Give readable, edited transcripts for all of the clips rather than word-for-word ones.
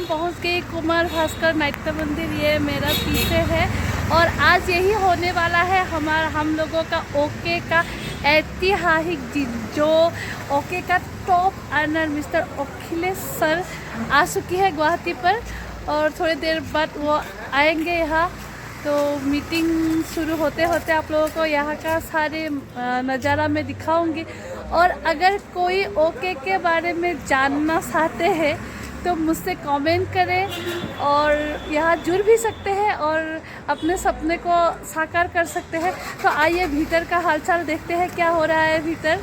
पहुंच गए कुमार भास्कर नाट्य मंदिर। ये मेरा पीछे है और आज यही होने वाला है हम लोगों का ओके का ऐतिहासिक जीत। जो ओके का top earner mister Akhilesh sir आ चुकी है गुवाहाटी पर और थोड़ी देर बाद वो आएंगे यहाँ। तो मीटिंग शुरू होते होते आप लोगों को यहाँ का सारे नज़ारा मैं दिखाऊंगी। और अगर कोई ओके के बारे में जानना चाहते हैं तो मुझसे कमेंट करें और यहाँ जुड़ भी सकते हैं और अपने सपने को साकार कर सकते हैं। तो आइए भीतर का हालचाल देखते हैं क्या हो रहा है भीतर।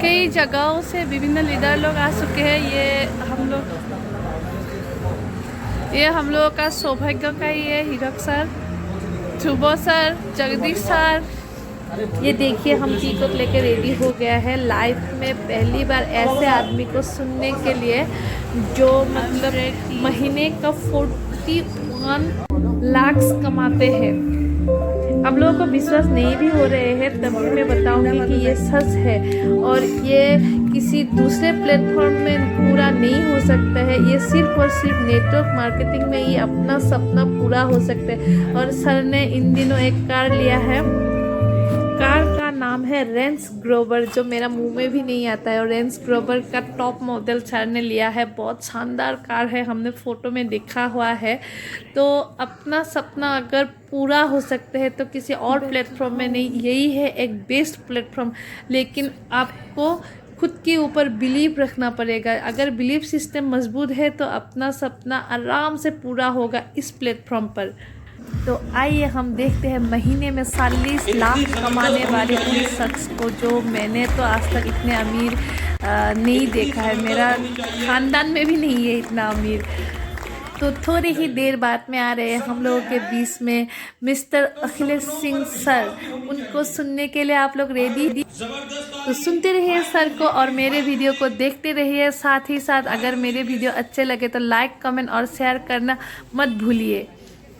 कई जगहों से विभिन्न लीडर लोग आ चुके हैं। ये हम लोगों का सौभाग्य का ये हीरक सर, ध्रुव सर, जगदीश सर। ये देखिए हम टी को लेके रेडी हो गया है। लाइफ में पहली बार ऐसे आदमी को सुनने के लिए जो मतलब महीने का 41 लाख कमाते हैं। आप लोगों को विश्वास नहीं भी हो रहे हैं तब भी मैं बताऊंगी कि ये सच है और ये किसी दूसरे प्लेटफॉर्म में पूरा नहीं हो सकता है। ये सिर्फ और सिर्फ नेटवर्क मार्केटिंग में ही अपना सपना पूरा हो सकता है। और सर ने इन दिनों एक कार लिया है। कार का नाम है रेंज ग्रोवर, जो मेरा मुंह में भी नहीं आता है। और रेंज ग्रोवर का टॉप मॉडल सर ने लिया है। बहुत शानदार कार है, हमने फ़ोटो में देखा हुआ है। तो अपना सपना अगर पूरा हो सकते हैं तो किसी और प्लेटफॉर्म में नहीं, यही है एक बेस्ट प्लेटफॉर्म। लेकिन आपको खुद के ऊपर बिलीव रखना पड़ेगा। अगर बिलीव सिस्टम मजबूत है तो अपना सपना आराम से पूरा होगा इस प्लेटफॉर्म पर। तो आइए हम देखते हैं महीने में 40 लाख कमाने वाले उन शख्स को, जो मैंने तो आज तक इतने अमीर नहीं देखा है। मेरा ख़ानदान में भी नहीं है इतना अमीर। तो थोड़ी ही देर बाद में आ रहे हैं हम लोगों के बीच में मिस्टर अखिलेश सिंह सर। उनको सुनने के लिए आप लोग रेडी? तो सुनते रहिए सर को और मेरे वीडियो को देखते रहिए। साथ ही साथ अगर मेरे वीडियो अच्छे लगे तो लाइक, कमेंट और शेयर करना मत भूलिए।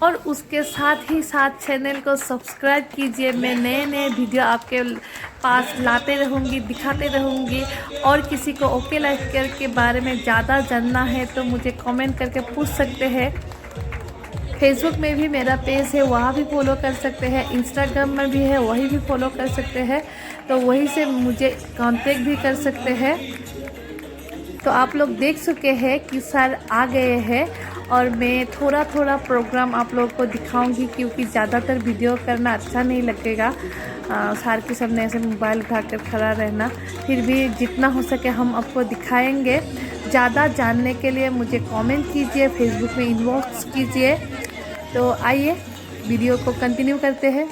और उसके साथ ही साथ चैनल को सब्सक्राइब कीजिए। मैं नए नए वीडियो आपके पास लाते रहूँगी, दिखाते रहूँगी। और किसी को ओके लाइफ केयर के बारे में ज़्यादा जानना है तो मुझे कमेंट करके पूछ सकते हैं। फेसबुक में भी मेरा पेज है, वहाँ भी फॉलो कर सकते हैं। इंस्टाग्राम में भी है, वही भी फॉलो कर सकते हैं। तो वहीं से मुझे कांटेक्ट भी कर सकते हैं। तो आप लोग देख चुके हैं कि सर आ गए हैं और मैं थोड़ा थोड़ा प्रोग्राम आप लोगों को दिखाऊंगी, क्योंकि ज़्यादातर वीडियो करना अच्छा नहीं लगेगा। सर के सामने ऐसे मोबाइल उठाकर खड़ा रहना। फिर भी जितना हो सके हम आपको दिखाएंगे। ज़्यादा जानने के लिए मुझे कमेंट कीजिए, फेसबुक में इनबॉक्स कीजिए। तो आइए वीडियो को कंटिन्यू करते हैं।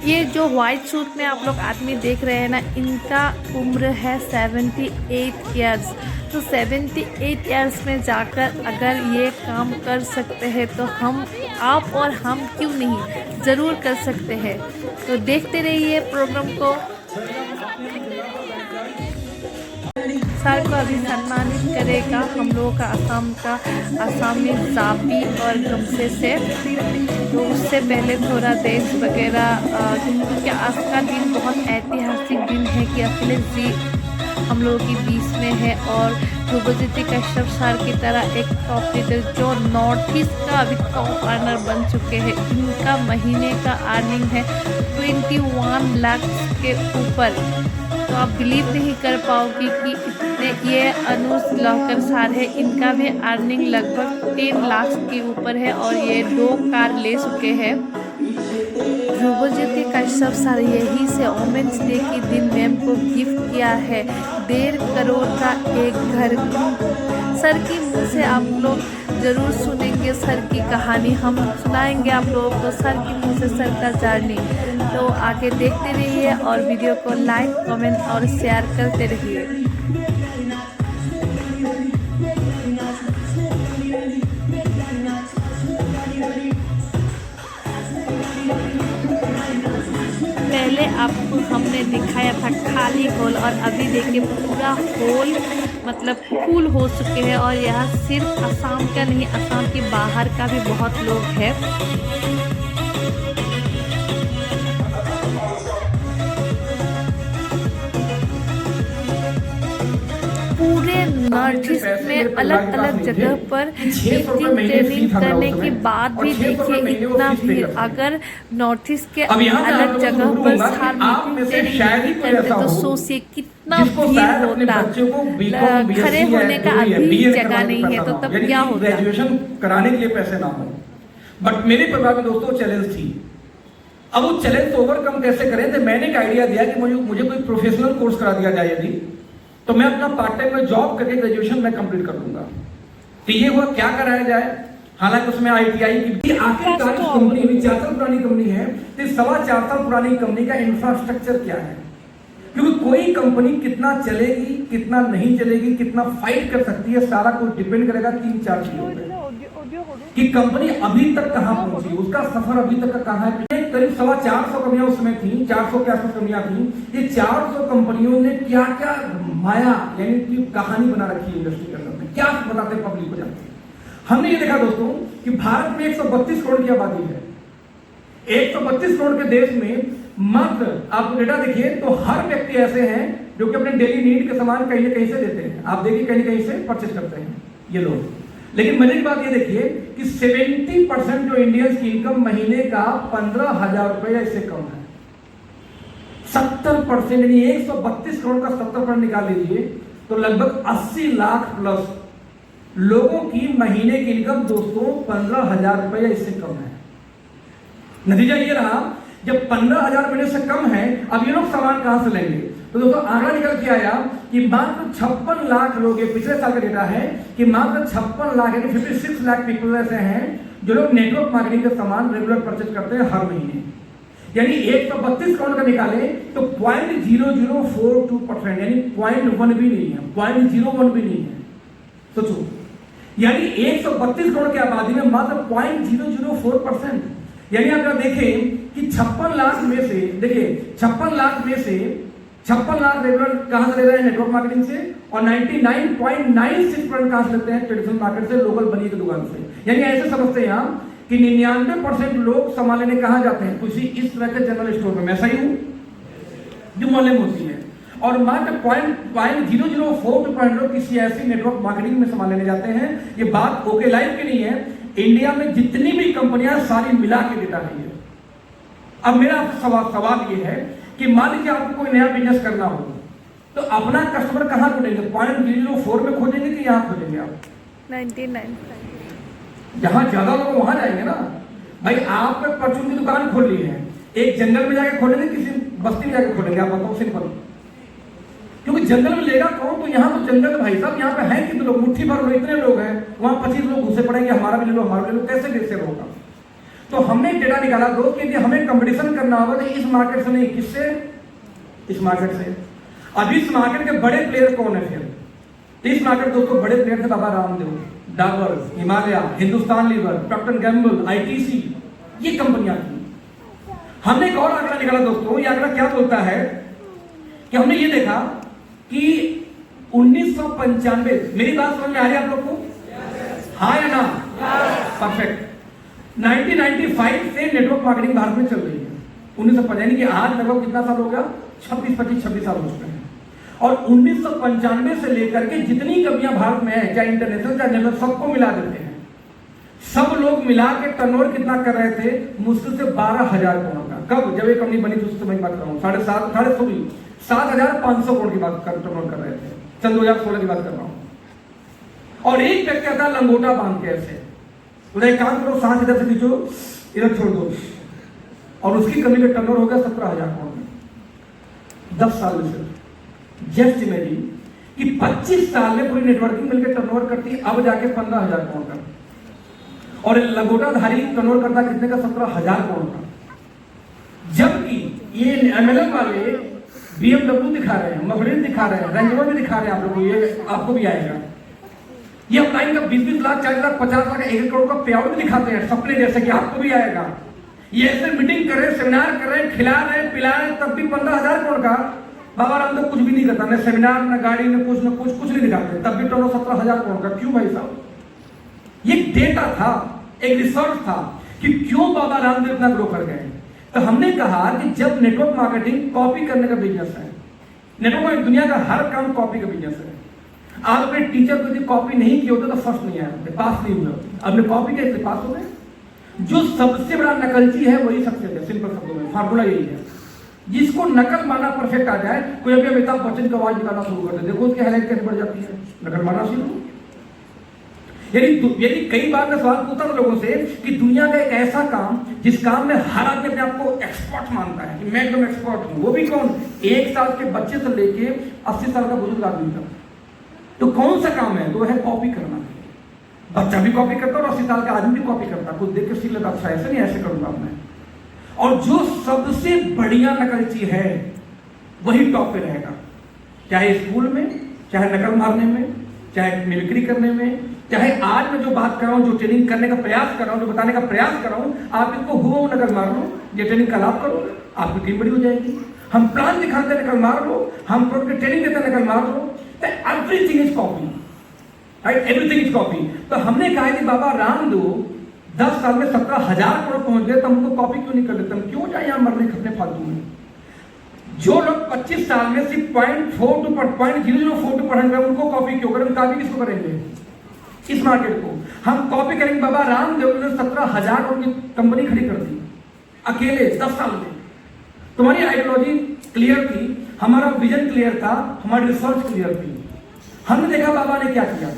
ये जो वाइट सूट में आप लोग आदमी देख रहे हैं ना, इनका उम्र है 78 ईयर्स। तो 78 ईयर्स में जाकर अगर ये काम कर सकते हैं तो आप और हम क्यों नहीं, ज़रूर कर सकते हैं। तो देखते रहिए प्रोग्राम को। सर को अभी सम्मानित करेगा हम लोगों का आसामी जापी और गमसे से। तो उससे पहले थोड़ा देश वगैरह, क्योंकि आज का दिन बहुत ऐतिहासिक दिन है कि अखिलेश जी हम लोगों के बीच में है। और ध्रुवज्योति कश्यप सर की तरह एक टॉप लीडर जो नॉर्थ ईस्ट का अभी टॉप अर्नर बन चुके हैं। इनका महीने का अर्निंग है 21 लाख के ऊपर। तो आप बिलीव नहीं कर पाओगे कि इतने ये अनुज लॉकर सर है, इनका भी अर्निंग लगभग 10 लाख के ऊपर है और ये 2 कार ले चुके हैं। ध्रुवज्योति कश्यप सर यही से वोमेंस डे के दिन मैम को गिफ्ट किया है 1.5 करोड़ का एक घर। सर की मुँह से आप लोग ज़रूर सुनेंगे सर की कहानी, हम सुनाएंगे आप लोगों को सर की मुँह से सर का जर्नी। तो आगे देखते रहिए और वीडियो को लाइक, कमेंट और शेयर करते रहिए। हमने दिखाया था खाली हॉल, और अभी देखिए पूरा हॉल मतलब फुल हो चुके हैं। और यह सिर्फ असम का नहीं, असम के बाहर का भी बहुत लोग हैं। पूरे नॉर्थ ईस्ट में अलग अलग जगह पर ट्रेनिंग करने के बाद भी देखिए इतना भीड़। अगर नॉर्थ ईस्ट के अलग जगह पर ट्रेनिंग करते तो सोचिए कितना भीड़ होता। खड़े होने का अभी जगह नहीं है, तो तब क्या होता। ग्रेजुएशन कराने के लिए पैसे ना हो, बट मेरे परिवार में दोस्तों चैलेंज थी। अब वो चैलेंज को ओवरकम कैसे करें, तो मैंने एक आइडिया दिया कि मुझे कोई प्रोफेशनल कोर्स करा दिया जाए यदि, तो मैं अपना पार्ट टाइम में जॉब करके ग्रेजुएशन में कंप्लीट कर दूंगा। तो ये हुआ, क्या कराया जाए। हालांकि उसमें ITI की आखिरकार कंपनी अभी 4 साल पुरानी कंपनी है, तो 4.25 साल पुरानी कंपनी का इंफ्रास्ट्रक्चर क्या है। क्योंकि कोई कंपनी कितना चलेगी, कितना नहीं चलेगी, कितना फाइट कर सकती है, सारा कुछ डिपेंड करेगा 3-4 चीजों पे कि कंपनी अभी तक कहां पहुंची, उसका सफर अभी तक का कहां है। करीब 450 कंपनियां उसमें थी, 400 के आसपास कंपनियां थी। ये 400 कंपनियों ने क्या क्या माया यानी कि कहानी बना रखी है इंडस्ट्री के अंदर में, क्या बताते पब्लिक को जाते हैं। हमने ये देखा दोस्तों कि भारत में 132 करोड़ की आबादी है। 132 करोड़ के देश में मात्र आप डेटा देखिए तो हर व्यक्ति ऐसे हैं जो कि अपने डेली नीड के सामान कहीं ना कहीं से लेते हैं। आप देखिए कहीं ना कहीं से परचेज करते हैं ये लोग। लेकिन मजे की बात ये देखिए कि 70% जो इंडियंस की इनकम महीने का 15,000 रुपए या इससे कम है। 70% यानी 132 करोड़ का 70% निकाल लीजिए तो लगभग 80 लाख प्लस लोगों की महीने की इनकम दोस्तों 15,000 रुपए या इससे कम है। नतीजा ये रहा, जब 15,000 महीने से कम है, अब ये लोग सामान कहां से लेंगे। तो दोस्तों आंकड़ा निकल के आया कि मात्र 56 लाख लोग, ये पिछले साल का डेटा है कि मात्र 56 लाख यानी 56 लाख पीपल ऐसे हैं जो लोग नेटवर्क मार्केटिंग का सामान रेगुलर परचेज करते हैं हर महीने। यानी 132 करोड़ का निकाले तो 0.0042% यानी 0.1 भी नहीं है, 0.01 भी नहीं है। सोचो, यानी 132 करोड़ की आबादी में मात्र 0.004%। यानी अगर देखें कि 56 लाख में से, देखिए 56 लाख में से 56 लाख रेगुलर कहां से ले रहे हैं, नेटवर्क मार्केटिंग से, और 99.96% कहां से लेते हैं, ट्रेडिशनल मार्केट से, लोकल बनी की दुकान से। यानी ऐसे समझते हैं हम कि 99% लोग सामान लेने कहां जाते हैं, किसी इस तरह के जनरल स्टोर में। मैं सही हूं, जो मोहल्ले में होती है। और मात्र 0.0042% लोग किसी ऐसी नेटवर्क मार्केटिंग में सामान लेने जाते हैं। ये बात ओके लाइफ की नहीं है, इंडिया में जितनी भी कंपनियां सारी मिला के डेटा है। अब मेरा सवाल ये है कि मान लीजिए आपको कोई नया बिजनेस करना हो तो अपना कस्टमर कहां ढूंढेंगे, 0.004 में खोजेंगे कि यहां खोजेंगे आप 99 जहां ज्यादा लोग वहां जाएंगे ना। भाई आपने परचून की दुकान खोल ली है, एक जंगल में जाके खोलेंगे, किसी बस्ती में जाके खोलेंगे, आप बताओ सिंपल। क्योंकि जंगल में लेगा कौन, तो यहाँ तो जंगल भाई साहब यहाँ पे है कितने लोग, मुट्ठी भर लोग, इतने लोग हैं, वहां 25 लोग घुसे पड़ेंगे, हमारा भी ले लो, हमारा भी ले लो, कैसे होगा। तो हमने डेटा निकाला दोस्त कि हमें कंपटीशन करना होगा तो इस मार्केट से नहीं, किससे, इस मार्केट से। अब इस मार्केट के बड़े प्लेयर कौन है फिर। इस मार्केट दोस्तों बड़े प्लेयर थे Baba Ramdev, Dabur, Himalaya, Hindustan Lever, Procter Gamble, ITC, ये कंपनियां थी। हमने एक और आंकड़ा निकाला दोस्तों। ये आंकड़ा क्या बोलता है कि हमने ये देखा कि 1995, मेरी बात समझ में आ रही है आप लोग को, हाँ या ना, परफेक्ट। 1995 से नेटवर्क मार्केटिंग भारत में चल रही है। 1995 यानी कि आज लगभग कितना साल हो गया, 26 साल हो चुके हैं। और 1995 से लेकर के जितनी कंपनियां भारत में है, चाहे इंटरनेशनल चाहे नेशनल, सबको मिला देते हैं। सब लोग मिला के टर्नओवर कितना कर रहे थे, मुश्किल से 12,000 करोड़ का। कब, जब ये कंपनी बनी थी उस समय की बात कर रहा हूँ, 7,500 करोड़ की बात टर्नओवर कर रहे थे, सन 2016 की बात कर रहा हूँ। और एक व्यक्ति आता लंगोटा बांध के ऐसे, उधर एक काम करो, सांस इधर से खींचो, इधर छोड़ दो, और उसकी कंपनी का टर्नओवर हो गया 17,000 करोड़ में 10 साल में। सिर्फ जस्ट इमेजिन कि 25 साल में पूरी नेटवर्किंग मिलकर टर्नओवर करती है, अब जाके 15,000 करोड़ का। और लंगोटाधारी टर्नओवर करता कितने का, 17,000 करोड़ का। जबकि ये MLM वाले BMW दिखा रहे हैं, मर्सिडीज दिखा रहे हैं, रेंज रोवर भी दिखा रहे हैं आप लोगों को, ये आपको भी आएगा। ये अपलाइन का 20-20 लाख, 40 लाख, 50 लाख, 1 करोड़ का पे आउट भी दिखाते हैं, सपने जैसे कि आपको भी आएगा। ये ऐसे मीटिंग कर रहे, सेमिनार कर रहे, खिला रहे, पिला रहे, तब भी 15,000 करोड़ का बाबा रामदेव कुछ भी नहीं करता, न सेमिनार, न गाड़ी, न कुछ नहीं दिखाते, तब भी टोटल 17,000 करोड़ का। क्यों भाई साहब? ये डेटा था, एक रिसर्च था कि क्यों बाबा रामदेव इतना ग्रो कर गए। तो हमने कहा कि जब नेटवर्क मार्केटिंग कॉपी करने का बिजनेस है, नेटवर्क मार्केटिंग दुनिया का हर काम कॉपी का बिजनेस है। आप अपने टीचर को यदि कॉपी नहीं किए होते तो फर्स्ट नहीं आए होते, पास नहीं हुए होते, आपने कॉपी किया इसलिए पास हो गए। जो सबसे बड़ा नकलची है वही सक्सेस है, सिंपल शब्दों में फार्मूला यही है। जिसको नकल मारना परफेक्ट आ जाए, कोई अभी अमिताभ बच्चन की आवाज निकालना शुरू कर दे, देखो उसकी हाइलाइट कैसे बढ़ जाती है, नकल मारना शुरू। यदि कई बार मैं सवाल पूछता हूं लोगों से कि दुनिया का एक ऐसा काम जिस काम में हर आदमी अपने आप को एक्सपर्ट मानता है कि मैं एकदम एक्सपर्ट हूं, वो भी कौन? 1 साल के बच्चे से लेके 80 साल का बुजुर्ग आदमी तक। तो कौन सा काम है? तो वह है कॉपी करना। बच्चा भी कॉपी करता और 80 साल का आदमी भी कॉपी करता, कुछ देख के सीख लेता, अच्छा ऐसे नहीं ऐसे करूंगा मैं। और जो सबसे बढ़िया नकलची है वही टॉप पे रहेगा, चाहे स्कूल में, चाहे नकल मारने में, चाहे मिमिक्री करने में, चाहे आज मैं जो बात कर रहा हूं, जो ट्रेनिंग करने का प्रयास कर रहा हूं, जो बताने का प्रयास कर रहा हूं, आप इसको हुआ नकल मार लो, ये ट्रेनिंग का लाभ करो, आपकी टीम बड़ी हो जाएगी। हम प्लान दिखाते नकल मार लो, हम प्रोडक्ट ट्रेनिंग देते नकल मार लो, everything is copy, right? Everything is copy. तो हमने कहा कि बाबा रामदेव 10 साल में 17,000 करोड़ पहुंच गए, तो हमको कॉपी क्यों नहीं कर लेते? हम क्यों जाए यहां मरने खपने फालतू में? जो लोग 25 साल में सिर्फ 0.004 पढ़ रहे हैं, उनको कॉपी क्यों करें? कॉपी किसको करेंगे? इस मार्केट को हम कॉपी करेंगे। बाबा रामदेव ने 17,000 करोड़ की कंपनी खड़ी कर दी अकेले 10 साल में। तुम्हारी आइडियोलॉजी क्लियर थी, हमारा विजन क्लियर था, हमारी रिसर्च क्लियर थी। हमने देखा बाबा ने क्या किया।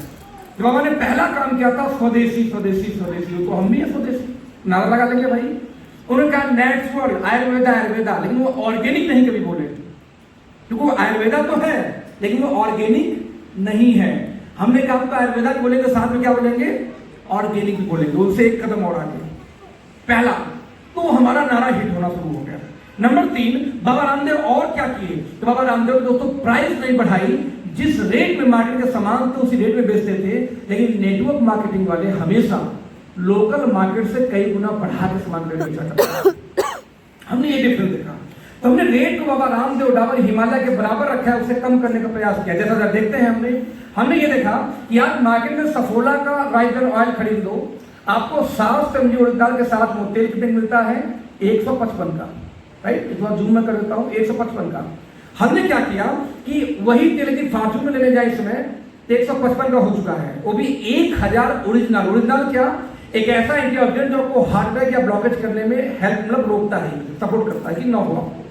तो बाबा ने पहला काम किया था स्वदेशी स्वदेशी स्वदेशी, तो हम भी है स्वदेशी, नारा लगा देंगे भाई। उन्होंने कहा नेचुरल, आयुर्वेदा आयुर्वेदा, लेकिन वो ऑर्गेनिक नहीं कभी बोले, क्योंकि वो आयुर्वेदा तो है लेकिन वो ऑर्गेनिक नहीं है। हमने कहा तो आयुर्वेदा बोलेंगे, साथ में क्या बोलेंगे? ऑर्गेनिक बोलेंगे, उनसे एक कदम और आगे। पहला तो हमारा नारा हिट होना शुरू हो गया। नंबर 3, बाबा रामदेव और क्या किए? तो बाबा रामदेव दोस्तों प्राइस नहीं बढ़ाई, जिस रेट में मार्केट के सामान थे उसी रेट में बेचते थे, लेकिन नेटवर्क मार्केटिंग वाले हमेशा लोकल मार्केट से कई गुना बढ़ा के सामान बेचा करते। हमने ये डिफरेंस देखा, तो हमने रेट को बाबा रामदेव डाबर हिमालय के बराबर रखा है, उसे कम करने का प्रयास किया। जैसा देखते हैं हमने ये देखा कि आप मार्केट में सफोला का राइस ब्रान ऑयल खरीद लो, आपको 700 ml उड़द दाल के साथ में तेल कितने मिलता है? 155 का, राइट? इस बार जूम में कर देता हूं, 155 का। हमने क्या किया कि वही तेल की फार्चून में लेने जाए, इसमें 155 का हो चुका है, वो भी 1000 ओरिजिनल। ओरिजिनल क्या? एक ऐसा एंटीऑक्सीडेंट जो आपको हार्ट अटैक या ब्लॉकेज करने में हेल्प, मतलब रोकता है, सपोर्ट करता है कि ना हो आपको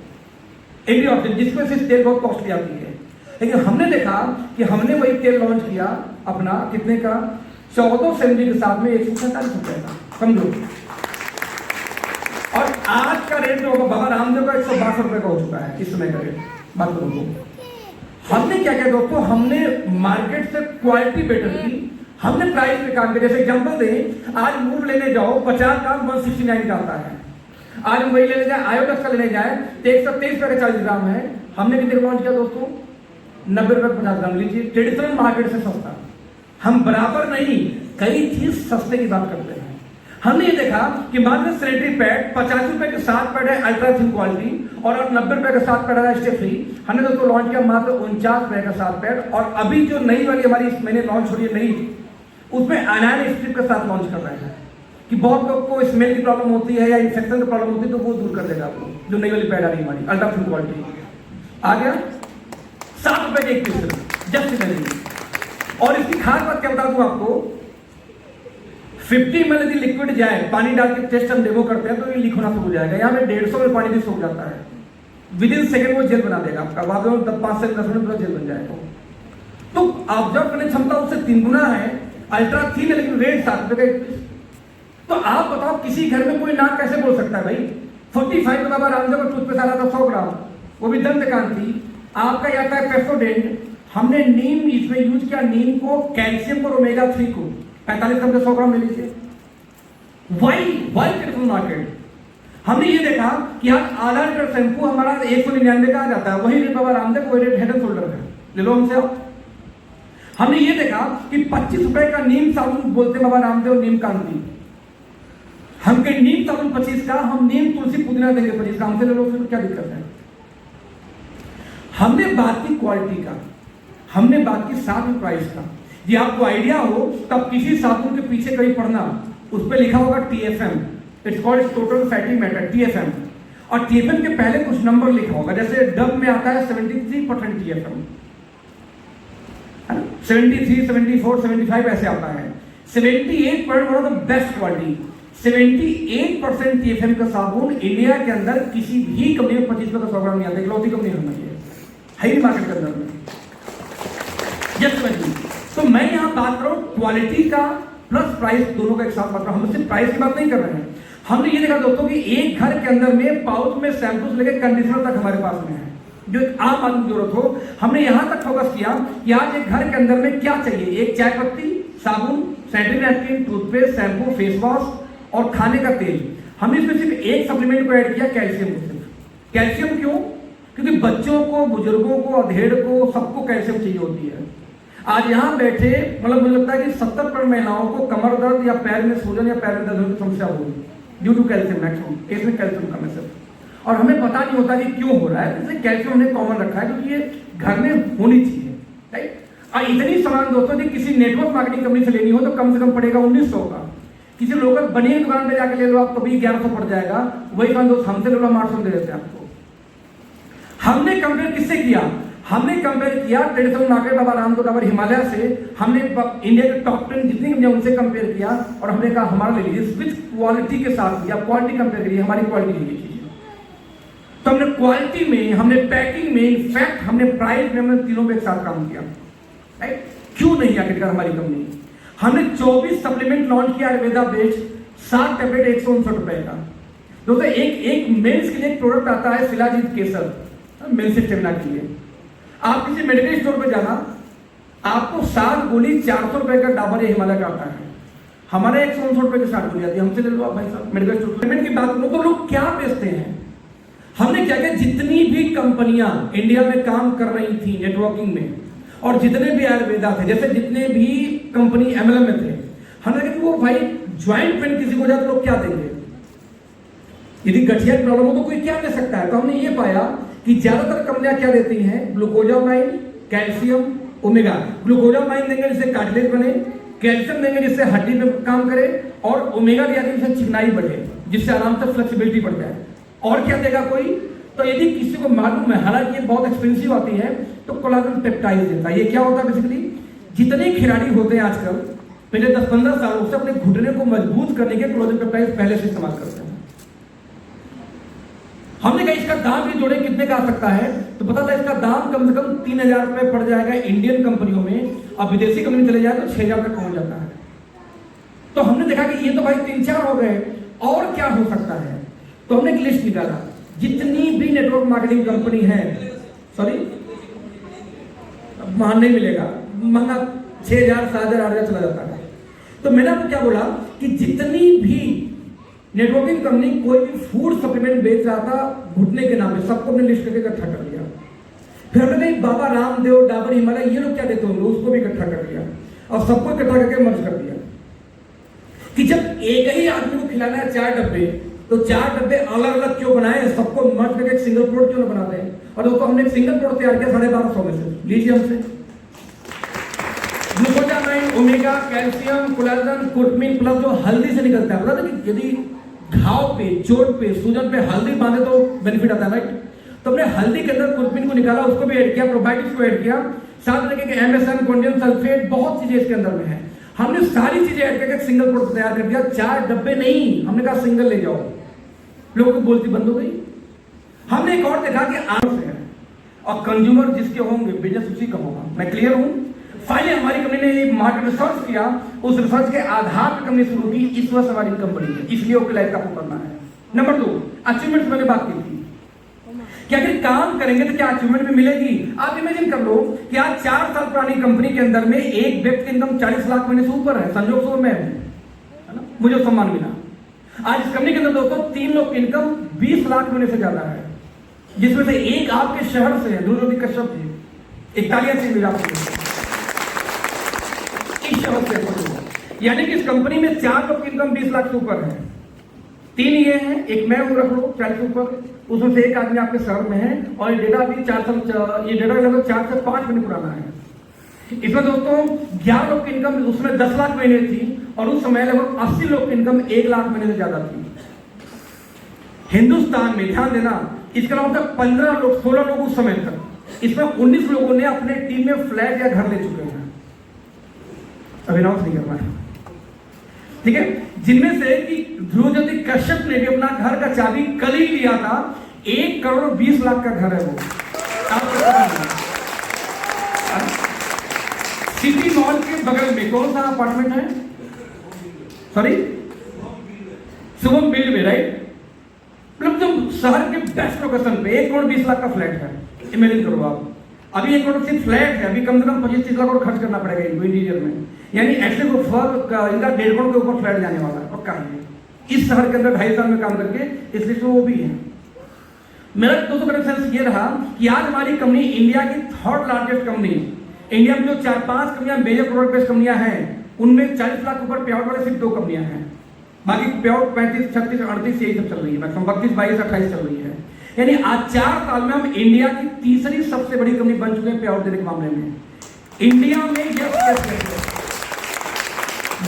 एंटीऑक्सीडेंट, जिसमें से तेल बहुत कॉस्टली आती है। लेकिन हमने देखा कि हमने वही तेल लॉन्च किया अपना, कितने का? 1400 ml के साथ में 147 रुपए का, समझो। और आज का रेट जो होगा बाबा रामदेव का 162 रुपए का हो चुका है इस समय का रेट। बात करो, हमने क्या किया दोस्तों? हमने मार्केट से क्वालिटी बेटर की, हमने प्राइस पे काम किया। जैसे एग्जांपल दें, आज मूव लेने जाओ 50 का 169 का आता है, आज हम वही लेने जाए आयोडेक्स का लेने जाए तो 123 रुपए का 40 ग्राम है। हमने कितने लॉन्च किया दोस्तों? 90 रुपए 50 ग्राम। लीजिए, ट्रेडिशनल मार्केट से सस्ता। हम बराबर नहीं, कई चीज सस्ते की बात करते हैं। हमने ये देखा कि मान लो सैनिटरी पैड 50 रुपए के 7 पैड है अल्ट्रा थिन क्वालिटी, और 90 रुपए का 7 पैड है स्टे फ्री। हमने दोस्तों लॉन्च किया मात्र 49 रुपए का 7 पैड। और अभी जो नई वाली हमारी इस महीने लॉन्च हो रही है नई, उसमें अनायन स्ट्रिप के साथ लॉन्च कर रहे हैं कि बहुत लोग को स्मेल की प्रॉब्लम होती है या इन्फेक्शन की प्रॉब्लम होती है, तो वो दूर कर देगा आपको। जो नई वाली पैड आ रही है हमारी अल्ट्रा थिन क्वालिटी आ गया 7 रुपए के 1 पीस जस्ट नहीं। और इसकी खास बात क्या बता दूं आपको, 50 ml यदि लिक्विड जाए, पानी डाल के टेस्ट हम डेमो करते हैं तो ये लीक होना शुरू हो जाएगा। यहाँ पे 150 में पानी भी सूख जाता है, विद इन सेकेंड वो जेल बना देगा आपका, बाद में 5 से 10 मिनट जेल बन जाएगा। तो ऑब्जर्व करने क्षमता उससे 3 गुना है, अल्ट्रा थिन है, लेकिन रेट 7 रुपए का। तो आप बताओ किसी घर में कोई ना कैसे बोल सकता है भाई? 45 में बाबा रामदेव का टूथपेस्ट आ रहा था 100 ग्राम, वो भी दंतकांति। आपका ये आता है पेप्सोडेंट, हमने नीम इसमें यूज किया, नीम को, कैल्शियम को, ओमेगा 3 को 45 ग्राम के 100 ग्राम ले लीजिए। Why traditional market. हमने ये देखा कि आज आधा लीटर शैंपू हमारा 199 का आ जाता है, वही रेट बाबा रामदेव वही रेट हेड एंड शोल्डर है, ले लो हमसे आप। हमने ये देखा कि 25 रुपए का नीम साबुन बोलते बाबा रामदेव नीम कांति, हम कहीं नीम साबुन 25 का, हम नीम तुलसी पुदीना देंगे 25 का, हमसे ले लो, उसमें क्या दिक्कत है? हमने बात की क्वालिटी का, हमने बात की साथ में प्राइस का। ये आपको आइडिया हो तब किसी साबुन के पीछे कहीं पढ़ना, उस पर लिखा होगा TFM, it's called total fatty matter, TFM। और TFM के पहले कुछ नंबर लिखा होगा, जैसे डब में आता है 73% TFM, 73, 74, 75 ऐसे आता है। 78% one of the best quality, 78% TFM का साबुन इंडिया के अंदर किसी भी कंपनी में 25 का 100 ग्राम नहीं आता, इकलौती कंपनी होना चाहिए हाई मार्केट के अंदर में। तो मैं यहां बात कर रहा हूं क्वालिटी का प्लस प्राइस दोनों का एक साथ बात कर रहा हूं। हम सिर्फ प्राइस की बात नहीं कर रहे हैं। हमने ये देखा दोस्तों कि एक घर के अंदर में पाउच में शैम्पू से लेकर कंडीशनर तक हमारे पास में है, जो एक आम आदमी की जरूरत हो। हमने यहां तक फोकस किया कि आज एक घर के अंदर में क्या चाहिए, एक चाय पत्ती, साबुन, sanitary napkin, toothpaste, shampoo, face wash और खाने का तेल। हमने इसमें सिर्फ एक सप्लीमेंट को ऐड किया, कैल्शियम को। सिर्फ कैल्शियम क्यों? क्योंकि बच्चों को, बुजुर्गों को, अधेड़ को, सबको कैल्शियम चाहिए होती है। आज यहाँ बैठे मतलब मुझे लगता है कि 70% महिलाओं को कमर दर्द या पैर में सूजन या पैर में दर्द की समस्या होगी ड्यू टू कैल्शियम, मैक्सिमम इसमें कैल्शियम कम है सिर्फ। और हमें पता नहीं होता कि क्यों हो रहा है, इसलिए कैल्शियम हमने कॉमन रखा है क्योंकि ये घर में होनी चाहिए, राइट। और इतनी सामान दोस्तों कि किसी नेटवर्क मार्केटिंग कंपनी से लेनी हो तो कम से कम पड़ेगा 1900 का। किसी लोकल बनिए दुकान पे जाके ले लो आप तो भी 1100 पड़ जाएगा। वही काम दोस्त हमसे ले लो, हम 800 दे देते हैं आपको। हमने कंपेयर किससे किया? हमने कंपेयर किया ट्रेडिशनल मार्केट, बाबा रामदेव डाबर, हिमालय से। हमने इंडिया के टॉप 10 जितनी कंपनियां उनसे कंपेयर किया और हमने कहा हमारा ले लीजिए, विद क्वालिटी के साथ लिया, क्वालिटी कंपेयर करिए, हमारी क्वालिटी लीजिए। तो हमने क्वालिटी में, हमने पैकिंग में, इनफैक्ट हमने प्राइस में, हमने तीनों में एक साथ काम किया, राइट। क्यों नहीं आखिरकार हमारी कंपनी? हमने 24 सप्लीमेंट लॉन्च किया आयुर्वेदा बेस्ड, 7 टैबलेट 159 रुपए का। दोस्तों एक मेंस के लिए एक प्रोडक्ट आता है शिलाजीत केसर, मेंस स्टेमिना के लिए। आप किसी मेडिकल स्टोर पे जाना, आपको 7 गोली 400 रुपए का डाबर या हिमालय का आता है। हमारे 159 रुपए की 7 गोली आती है, हमसे ले लो आप भाई साहब। मेडिकल स्टोर पेमेंट की बात करो तो लोग क्या बेचते हैं? हमने क्या किया, जितनी भी कंपनियां इंडिया में काम कर रही थी नेटवर्किंग में और जितने भी आयुर्वेदा थे, जैसे जितने भी कंपनी MLM में थे, हमने कहा कि वो भाई ज्वाइंट पेन किसी को जाए तो लोग क्या देंगे? यदि गठिया प्रॉब्लम हो तो कोई क्या दे सकता है? तो हमने ये पाया कि ज्यादातर कंपनियां क्या देती हैं, ग्लूकोजामाइन, कैल्शियम, ओमेगा। ग्लूकोजामाइन देंगे जिससे कार्टिलेज बने, कैल्शियम देंगे जिससे हड्डी पे काम करे, और ओमेगा दिया जिससे चिकनाई बढ़े, जिससे आराम से फ्लेक्सिबिलिटी बढ़ जाए। और क्या देगा कोई? तो यदि किसी को मालूम है, हालांकि ये बहुत एक्सपेंसिव आती है, तो कोलाजन पेप्टाइड देता है। ये क्या होता है बेसिकली? जितने खिलाड़ी होते हैं आजकल, पिछले 10-15 सालों से अपने घुटने को मजबूत करने के कोलाजन पेप्टाइड पहले से इस्तेमाल करते हैं। हमने कहा इसका दाम भी जोड़े कितने का आ सकता है, तो पता था इसका दाम कम से कम 3000 रुपए पड़ जाएगा इंडियन कंपनियों में, और विदेशी कंपनी चले जाए तो 6000 तक पहुंच जाता है। तो हमने देखा कि ये तो भाई 3-4 हो गए, और क्या हो सकता है? तो हमने एक लिस्ट निकाला, जितनी भी नेटवर्क मार्केटिंग कंपनी है, सॉरी महंगा नहीं मिलेगा, महंगा 6000, 7000, 8000 चला जाता है। तो मैंने आपको क्या बोला कि जितनी भी नेटवर्किंग कंपनी कोई भी फूड सप्लीमेंट बेच रहा था घुटने के नाम पे, सबको हमने लिस्ट करके इकट्ठा कर दिया। फिर हमने कहा बाबा रामदेव, डाबर, हिमालय, ये लोग क्या देते होंगे, उसको भी इकट्ठा कर दिया और सबको इकट्ठा करके मर्ज कर दिया कि जब एक ही आदमी को खिलाना है 4 डब्बे, तो 4 डब्बे अलग अलग क्यों बनाए, सबको मर्ज करके एक सिंगल प्रोडक्ट क्यों ना बनाते हैं? और दोस्तों हमने एक सिंगल प्रोडक्ट तैयार किया 1250 में से। लीजिए हमसे glucosamine, omega, calcium, collagen, curcumin plus जो हल्दी से निकलता है। पता है कि यदि घाव पे, चोट पे, सूजन पे हल्दी बांधे तो बेनिफिट आता है, राइट। तो हमने हल्दी के अंदर कुर्कुमिन को निकाला, उसको भी ऐड किया, प्रोबायोटिक्स को ऐड किया, साथ में MSM, कॉन्डियम सल्फेट, बहुत चीजें इसके अंदर में है। हमने सारी चीजें ऐड करके सिंगल प्रोडक्ट तैयार कर दिया। 4 डब्बे नहीं, हमने कहा सिंगल ले जाओ। लोगों को बोलती बंद हो गई। हमने एक और देखा कि आम से है और कंज्यूमर जिसके होंगे बिजनेस उसी का होगा। मैं क्लियर हूं? फाइनली हमारी कंपनी ने एक मार्केट रिसर्च किया, उस रिसर्च के आधार पर कंपनी शुरू की। इस वर्ष हमारी कंपनी है, इसलिए ओके लाइफ का आपको करना है। नंबर 2, अचीवमेंट मैंने बात की थी कि अगर काम करेंगे तो क्या अचीवमेंट भी मिलेगी। आप इमेजिन कर लो कि आज 4 साल पुरानी कंपनी के अंदर में एक व्यक्ति इनकम 40 लाख महीने से ऊपर है, संजोग से मैं हूं, है ना, मुझे सम्मान मिला। आज इस कंपनी के अंदर दोस्तों 3 लोग की इनकम 20 लाख महीने से ज्यादा है, जिसमें से एक आपके शहर से है, ध्रुव कश्यप जी। एक तालियां चाहिए आपको। यानी कि इस कंपनी में 4 लोग की इनकम 20 लाख से ऊपर है। 3 ये हैं, एक मैं हूँ रख लो 40 ऊपर, उसमें से एक आदमी आपके शहर में है, और ये डेटा अभी 4 साल, ये डेटा लगभग 4 से 5 महीने पुराना है। इसमें दोस्तों 11 लोग की इनकम उसमें 10 लाख महीने थी, और उस समय लगभग 80 लोग की इनकम 1 लाख महीने से ज्यादा थी हिंदुस्तान में। ध्यान देना, इसके अलावा तक 15 लोग 16 लोग उस समय तक, इसमें 19 लोगों ने अपने टीम में फ्लैट या घर ले चुके हैं। अनाउंस नहीं करना है, ठीक है। जिनमें से कि ध्रुवज्योति कश्यप ने भी अपना घर का चाबी कल ही लिया था। 1 करोड़ 20 लाख का घर है वो, सिटी मॉल के बगल में कौन सा अपार्टमेंट है, सॉरी शुभम बिल्ड में, राइट। मतलब जो शहर के बेस्ट लोकेशन पे 1 करोड़ 20 लाख का फ्लैट है। इमेजिन करो आप, अभी 1 करोड़ सिर्फ फ्लैट है, अभी कम से कम 25-30 लाख और खर्च करना पड़ेगा इनको इंटीरियर में, यानी ऐसे इनका 1.5 करोड़ के ऊपर फ्लैट जाने वाला है पक्का है इस शहर के अंदर 2.5 साल में काम करके, इसलिए तो वो भी है। मेरा दोस्तों का सेंस ये रहा कि आज हमारी कंपनी इंडिया की 3rd लार्जेस्ट कंपनी, इंडिया में जो 4-5 कंपनियां मेजर प्रोडक्ट बेस्ड कंपनियां हैं, उनमें 40 लाख ऊपर पे आउट वाले सिर्फ 2 कंपनियां हैं, बाकी पे आउट 35, 36, 38 यही सब चल रही है, मैक्सिमम 32, 22, 28 चल रही है। यानी आज 4 साल में हम इंडिया की 3री सबसे बड़ी कंपनी बन चुके हैं पे आउट देने के मामले में इंडिया में।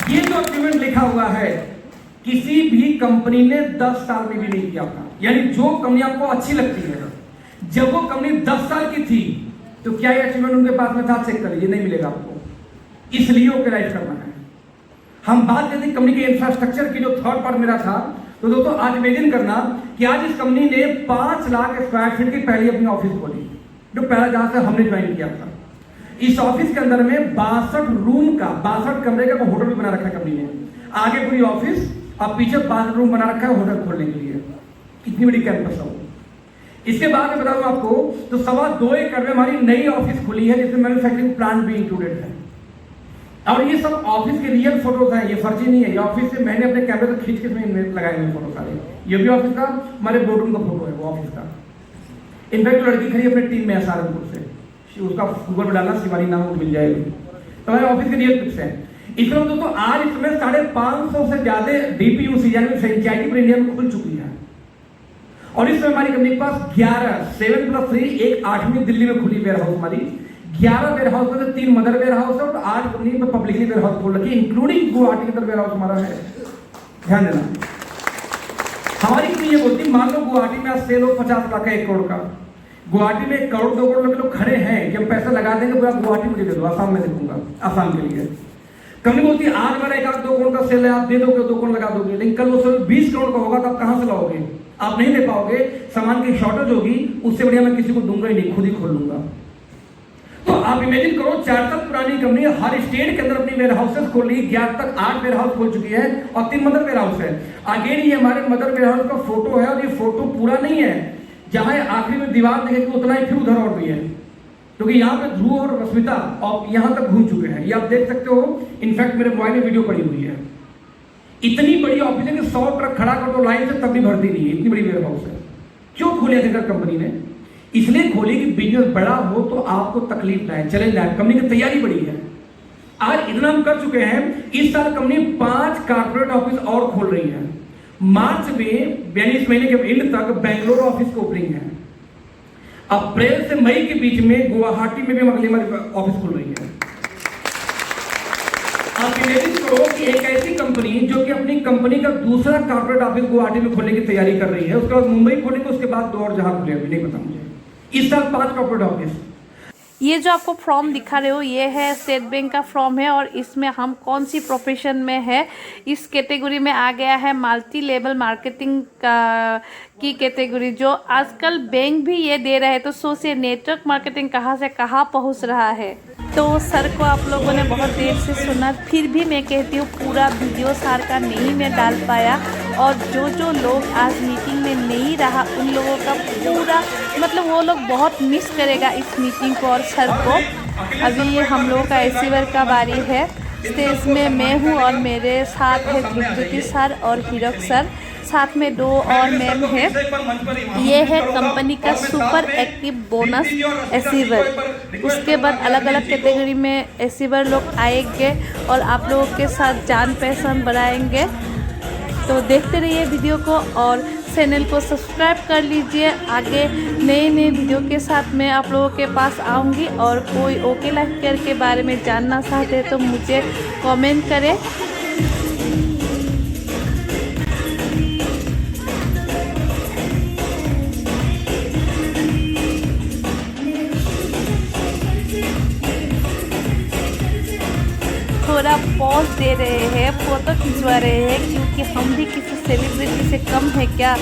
ये जो अचीवमेंट लिखा हुआ है किसी भी कंपनी ने 10 साल में भी नहीं किया था। यानी जो कंपनी आपको अच्छी लगती है, जब वो कंपनी 10 साल की थी तो क्या ये अचीवमेंट उनके पास में था, चेक कर लीजिए, नहीं मिलेगा आपको, इसलिए यूटिलाइज करना है। हम बात करते हैं कंपनी के इंफ्रास्ट्रक्चर की, जो 3rd पार्ट मेरा था, तो दोस्तों आज इमेजिन करना कि आज इस कंपनी ने 5 लाख स्क्वायर फीट की पहली अपनी ऑफिस खोली, जो पहला जहां से हमने ज्वाइन किया था। इस ऑफिस के अंदर में 62 रूम का 62 कमरे का होटल भी बना रखा है कंपनी ने, आगे पूरी ऑफिस और पीछे 62 रूम बना रखा है होटल खोलने के लिए। कितनी बड़ी कैंपस है वो। इसके बाद में बताऊं आपको तो 2.25 एकड़ में हमारी नई ऑफिस खुली है, जिसमें मैन्युफैक्चरिंग प्लांट भी इंक्लूडेड है। और ये सब ऑफिस के रियल फोटोज हैं, ये फर्जी नहीं है। ये ऑफिस से मैंने अपने कैमरे से खींच के इसमें लगाए हुए फोटो सारे। ये भी ऑफिस का, हमारे बोर्डरूम का फोटो है वो ऑफिस का। इनफैक्ट जो लड़की खड़ी अपने टीम में है सहारनपुर से, उसका गूगल पर डालना, शिवानी नाम मिल जाएगी। तो हमारे ऑफिस के रियल पिक्स है। इसमें दोस्तों आज इसमें 550 से ज्यादा DPUC यानी फ्रेंचाइजी पूरे इंडिया में खुल चुकी है। और इसमें हमारी कंपनी के पास 11 7+3 एक 8वीं दिल्ली में खुली वेयर हाउस, हमारी 11 वेयर हाउस में 3 मदर वेयर हाउस है और 8 कंपनी में पब्लिकली वेयर हाउस खोल रखी है, इंक्लूडिंग गुवाहाटी के अंदर वेयर हाउस हमारा है। ध्यान देना, हमारी कंपनी ये बोलती, मान लो गुवाहाटी में आज सेल हो 50 लाख का 1 करोड़ का, गुवाहाटी में 1 करोड़ 2 करोड़ लोग खड़े हैं कि हम पैसा लगा देंगे, पूरा गुवाहाटी मुझे दे दो, आसाम में देखूंगा, आसाम के लिए। कंपनी बोलती है आज मेरा 1-2 करोड़ का सेल है, आप दे दोगे 2 करोड़ लगा दोगे, लेकिन कल वो सेल 20 करोड़ का होगा तो आप कहां से लाओगे, आप नहीं दे पाओगे, सामान की शॉर्टेज होगी, उससे बढ़िया मैं किसी को दूंगा ही नहीं, खुद ही खोल लूंगा। तो आप इमेजिन करो 4 साल पुरानी कंपनी हर स्टेट के अंदर अपनी वेयर हाउसेस खोल ली, 11 तक 8 वेयर हाउस खोल चुकी है और 3 मदर वेयर हाउस है। अगेन ये हमारे मदर वेयर हाउस का फोटो है और ये फोटो पूरा नहीं है, जहां आखिरी में दीवार देखेंगे उतना ही, फिर उधर और भी है, क्योंकि यहाँ पे ध्रुव और रश्मिता और यहाँ तक घूम चुके हैं, ये आप देख सकते हो। इनफैक्ट मेरे मोबाइल में वीडियो पड़ी हुई है। इतनी बड़ी ऑफिस है कि 100 ट्रक खड़ा कर दो लाइन से तब भी भरती नहीं है, इतनी बड़ी वेयर हाउस है। क्यों खोले थे कंपनी ने? इसलिए खोली कि बिजनेस बड़ा हो तो आपको तकलीफ ना है, चैलेंज ना है, कंपनी की तैयारी बड़ी है। आज इतना हम कर चुके हैं, इस साल कंपनी 5 कॉर्पोरेट ऑफिस और खोल रही है। मार्च में यानी इस महीने के एंड तक बेंगलोर ऑफिस की ओपनिंग है। अप्रैल से मई के बीच में गुवाहाटी में भी अगली ऑफिस खुल रही है। आप इमेजिन करो कि एक ऐसी कंपनी जो कि अपनी कंपनी का दूसरा कॉर्पोरेट ऑफिस गुवाहाटी में खोलने की तैयारी कर रही है, उसके बाद मुंबई खोलेंगे, उसके बाद 2 और जहां खुले अभी नहीं पता मुझे। इस साल 5 कॉर्पोरेट ऑफिस। ये जो आपको फॉर्म दिखा रहे हो ये है स्टेट बैंक का फॉर्म है और इसमें हम कौन सी प्रोफेशन में है इस कैटेगरी में आ गया है। मल्टी लेवल मार्केटिंग की कैटेगरी जो आजकल बैंक भी ये दे रहे हैं, तो सोचिए नेटवर्क मार्केटिंग कहाँ से कहाँ पहुँच रहा है। तो सर को आप लोगों ने बहुत देर से सुना, फिर भी मैं कहती हूँ पूरा वीडियो सर का नहीं मैं डाल पाया, और जो लोग आज मीटिंग में नहीं रहा उन लोगों का पूरा मतलब वो लोग बहुत मिस करेगा इस मीटिंग को और सर को। अभी ये हम लोगों का एसीवर का बारी है। स्टेज में मैं हूँ और मेरे साथ है ध्रुवज्योति सर और हीरक सर, साथ में 2 और मैम है। ये है कंपनी का सुपर एक्टिव बोनस एसीवर। उसके बाद अलग अलग कैटेगरी में एसीवर लोग आएंगे और आप लोगों के साथ जान पहचान बढ़ाएंगे। तो देखते रहिए वीडियो को और चैनल को सब्सक्राइब कर लीजिए। आगे नए नए वीडियो के साथ मैं आप लोगों के पास आऊँगी। और कोई ओके लाइफ केयर के बारे में जानना चाहते हैं तो मुझे कमेंट करें। थोड़ा पॉज दे रहे हैं, फोटो खिंचवा रहे हैं, क्योंकि हम भी किसी सेलिब्रिटी से कम है क्या।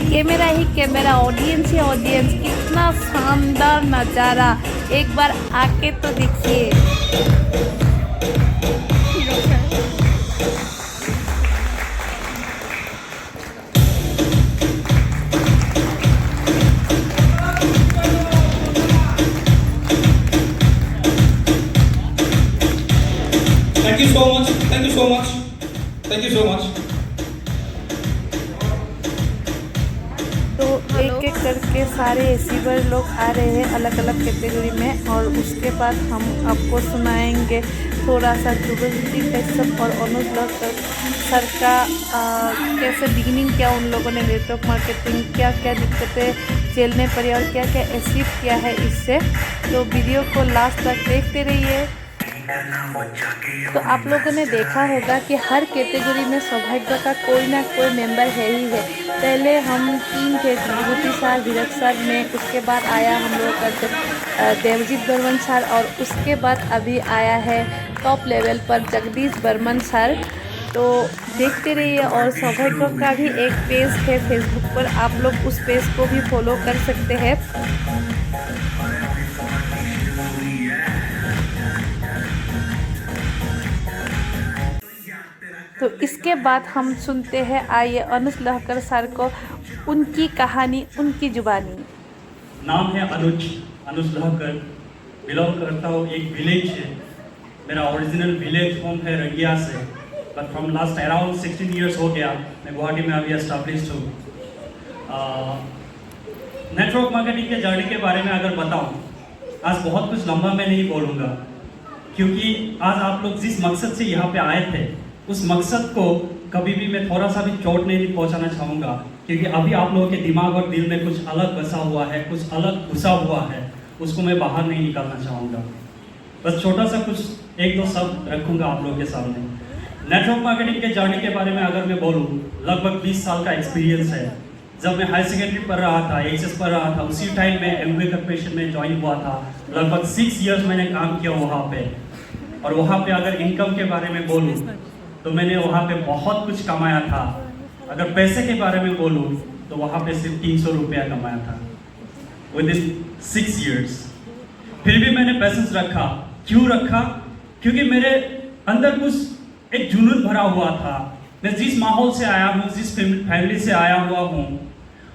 कैमरा ही कैमरा, ऑडियंस ही ऑडियंस। कितना शानदार नज़ारा, एक बार आके तो देखिए। Thank you so much. Thank you so much. Thank you so much. तो एक एक करके सारे रिसीवर लोग आ रहे हैं अलग अलग कैटेगरी में। और उसके बाद हम आपको सुनाएंगे थोड़ा सा ध्रुवज्योति कश्यप और अनुज लहकर सर का कैसे बिगिनिंग किया उन लोगों ने नेटवर्क मार्केटिंग, क्या क्या दिक्कतें झेलने पड़ी और क्या क्या अचीव किया है इससे। तो वीडियो को लास्ट तक देखते रहिए। तो आप लोगों ने देखा होगा कि हर कैटेगरी में सौभाग्य का कोई ना कोई मेंबर है ही है। पहले हम 3 थे, ध्रुवज्योति सर, हीरक सर में, उसके बाद आया हम लोग का देवजीत बर्मन सर और उसके बाद अभी आया है टॉप लेवल पर जगदीश बर्मन सर। तो देखते रहिए। और सौभाग्य का भी एक पेज है फेसबुक पर, आप लोग उस पेज को भी फॉलो कर सकते हैं। तो इसके बाद हम सुनते हैं, आइए अनुज लहकर सर को, उनकी कहानी उनकी जुबानी। नाम है अनुज लहकर, बिलोंग करता हूँ एक विलेज है। मेरा ओरिजिनल विलेज होम है रंगिया से, but from last around 16 years हो गया मैं गुवाहाटी में अभी एस्टाब्लिश्ड हूँ। नेटवर्क मार्केटिंग के जर्नी के बारे में अगर बताऊँ, आज बहुत कुछ लंबा मैं नहीं बोलूँगा, क्योंकि आज आप लोग जिस मकसद से यहाँ पे आए थे उस मकसद को कभी भी मैं थोड़ा सा भी चोट नहीं पहुंचाना चाहूँगा, क्योंकि अभी आप लोगों के दिमाग और दिल में कुछ अलग बसा हुआ है, कुछ अलग घुसा हुआ है, उसको मैं बाहर नहीं निकालना चाहूँगा। बस छोटा सा कुछ एक दो शब्द रखूँगा आप लोगों के सामने। नेटवर्क मार्केटिंग के जर्नी के बारे में अगर मैं बोलूँ, लगभग 20 साल का एक्सपीरियंस है। जब मैं हाई सेकेंडरी पढ़ रहा था, एचएस पढ़ रहा था, उसी टाइम में एमबीए कॉर्पोरेशन में ज्वाइन हुआ था। लगभग 6 ईयर्स मैंने काम किया वहाँ पे। और वहाँ पे अगर इनकम के बारे में बोलूँ तो मैंने वहाँ पे बहुत कुछ कमाया था। अगर पैसे के बारे में बोलूँ तो वहाँ पे सिर्फ 300 रुपया कमाया था विद इन 6 ईयर्स। फिर भी मैंने पैसेंस रखा। क्यों रखा? क्योंकि मेरे अंदर कुछ एक जुनून भरा हुआ था। मैं जिस माहौल से आया हूँ, जिस फैमिली से आया हुआ हूँ,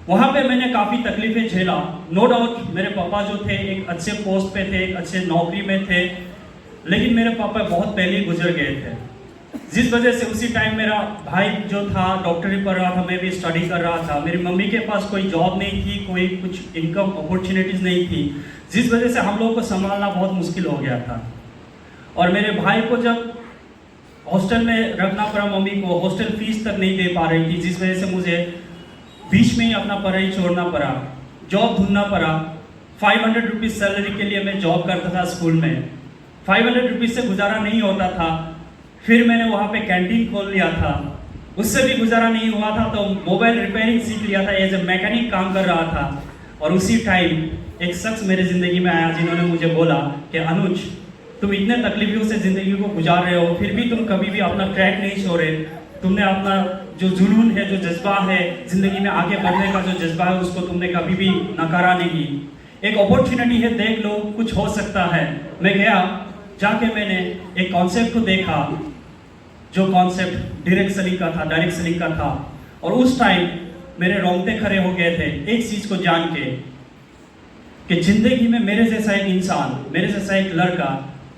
वहाँ पे मैंने काफ़ी तकलीफें झेला। नो डाउट मेरे पापा जो थे एक अच्छे पोस्ट पे थे, एक अच्छे नौकरी में थे, लेकिन मेरे पापा बहुत पहले ही गुजर गए थे, जिस वजह से उसी टाइम मेरा भाई जो था डॉक्टरी पढ़ रहा था, मैं भी स्टडी कर रहा था। मेरी मम्मी के पास कोई जॉब नहीं थी, कोई कुछ इनकम अपॉर्चुनिटीज़ नहीं थी, जिस वजह से हम लोगों को संभालना बहुत मुश्किल हो गया था। और मेरे भाई को जब हॉस्टल में रखना पड़ा, मम्मी को हॉस्टल फीस तक नहीं दे पा रही थी, जिस वजह से मुझे बीच में ही अपना पढ़ाई छोड़ना पड़ा, जॉब ढूंढना पड़ा। 500 रुपीज़ सैलरी के लिए मैं जॉब करता था स्कूल में। 500 रुपीज़ से गुजारा नहीं होता था। फिर मैंने वहाँ पे कैंटीन खोल लिया था, उससे भी गुजारा नहीं हुआ था, तो मोबाइल रिपेयरिंग सीख लिया था, एज ए मैकेनिक काम कर रहा था। और उसी टाइम एक शख्स मेरे ज़िंदगी में आया जिन्होंने मुझे बोला कि अनुज, तुम इतने तकलीफों से ज़िंदगी को गुजार रहे हो, फिर भी तुम कभी भी अपना ट्रैक नहीं छोड़े। तुमने अपना जो जुनून है, जो जज्बा है, ज़िंदगी में आगे बढ़ने का जो जज्बा है, उसको तुमने कभी भी नकारा नहीं। एक अपॉर्चुनिटी है, देख लो, कुछ हो सकता है। मैं गया, जाके मैंने एक कॉन्सेप्ट को देखा, जो कॉन्सेप्ट डायरेक्ट सेलिंग का था। और उस टाइम मेरे रोंगटे खड़े हो गए थे एक चीज़ को जान के कि ज़िंदगी में मेरे जैसा एक इंसान, मेरे जैसा एक लड़का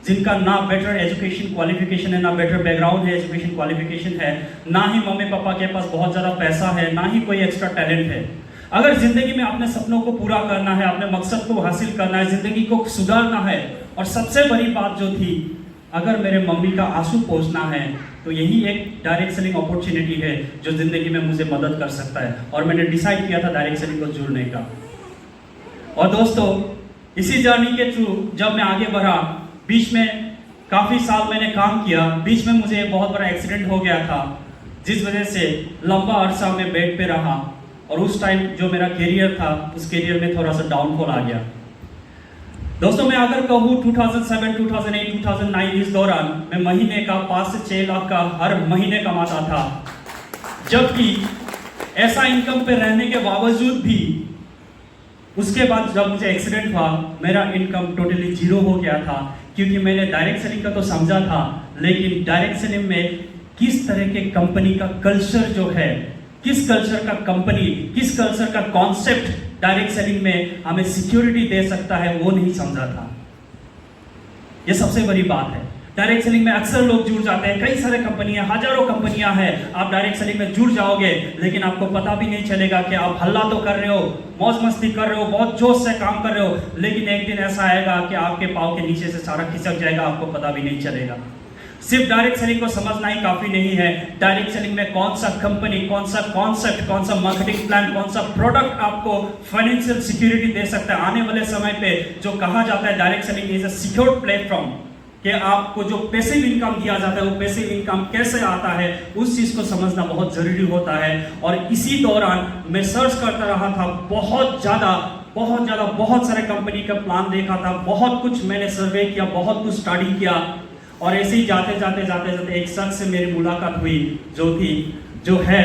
जिनका ना बेटर एजुकेशन क्वालिफिकेशन है, ना बेटर बैकग्राउंड है, एजुकेशन क्वालिफिकेशन है, ना ही मम्मी पापा के पास बहुत ज़्यादा पैसा है, ना ही कोई एक्स्ट्रा टैलेंट है। अगर ज़िंदगी में अपने सपनों को पूरा करना है, अपने मकसद को हासिल करना है, ज़िंदगी को सुधारना है, और सबसे बड़ी बात जो थी अगर मेरे मम्मी का आंसू पोंछना है तो यही एक डायरेक्ट सेलिंग अपॉर्चुनिटी है जो ज़िंदगी में मुझे मदद कर सकता है, और मैंने डिसाइड किया था डायरेक्ट सेलिंग को जुड़ने का। और दोस्तों, इसी जर्नी के थ्रू जब मैं आगे बढ़ा, बीच में काफ़ी साल मैंने काम किया, बीच में मुझे एक बहुत बड़ा एक्सीडेंट हो गया था जिस वजह से लंबा अरसा में बेड पे रहा, और उस टाइम जो मेरा करियर था उस करियर में थोड़ा सा डाउनफॉल आ गया। दोस्तों, मैं अगर कहूँ 2007, 2008, 2009 इस दौरान मैं महीने का 5 से 6 लाख का हर महीने कमाता था, जबकि ऐसा इनकम पे रहने के बावजूद भी उसके बाद जब मुझे एक्सीडेंट हुआ मेरा इनकम टोटली जीरो हो गया था, क्योंकि मैंने डायरेक्ट सेलिंग का तो समझा था, लेकिन डायरेक्ट सेलिंग में किस तरह के कंपनी का कल्चर जो है, किस कल्चर का कंपनी, किस कल्चर का कॉन्सेप्ट डायरेक्ट सेलिंग में हमें सिक्योरिटी दे सकता है, वो नहीं समझा था। ये सबसे बड़ी बात है। डायरेक्ट सेलिंग में अक्सर लोग जुड़ जाते हैं, कई सारे कंपनियां, हजारों कंपनियां हैं, आप डायरेक्ट सेलिंग में जुड़ जाओगे लेकिन आपको पता भी नहीं चलेगा कि आप हल्ला तो कर रहे हो, मौज मस्ती कर रहे हो, बहुत जोश से काम कर रहे हो, लेकिन एक दिन ऐसा आएगा कि आपके पाँव के नीचे से सारा खिसक जाएगा, आपको पता भी नहीं चलेगा। सिर्फ डायरेक्ट सेलिंग को समझना ही काफी नहीं है। डायरेक्ट सेलिंग में कौन सा कंपनी, कौन सा कॉन्सेप्ट, कौन सा मार्केटिंग प्लान, कौन सा प्रोडक्ट आपको फाइनेंशियल सिक्योरिटी दे सकता है आने वाले समय पे। जो कहा जाता है direct selling is a secured platform, कि आपको जो पैसिव इनकम दिया जाता है वो पैसिव इनकम कैसे आता है, उस चीज को समझना बहुत जरूरी होता है। और इसी दौरान मैं सर्च करता रहा था, बहुत ज्यादा बहुत सारे कंपनी का प्लान देखा था, बहुत कुछ मैंने सर्वे किया, बहुत कुछ स्टडी किया, और ऐसे ही जाते जाते एक शख्स से मेरी मुलाकात हुई जो है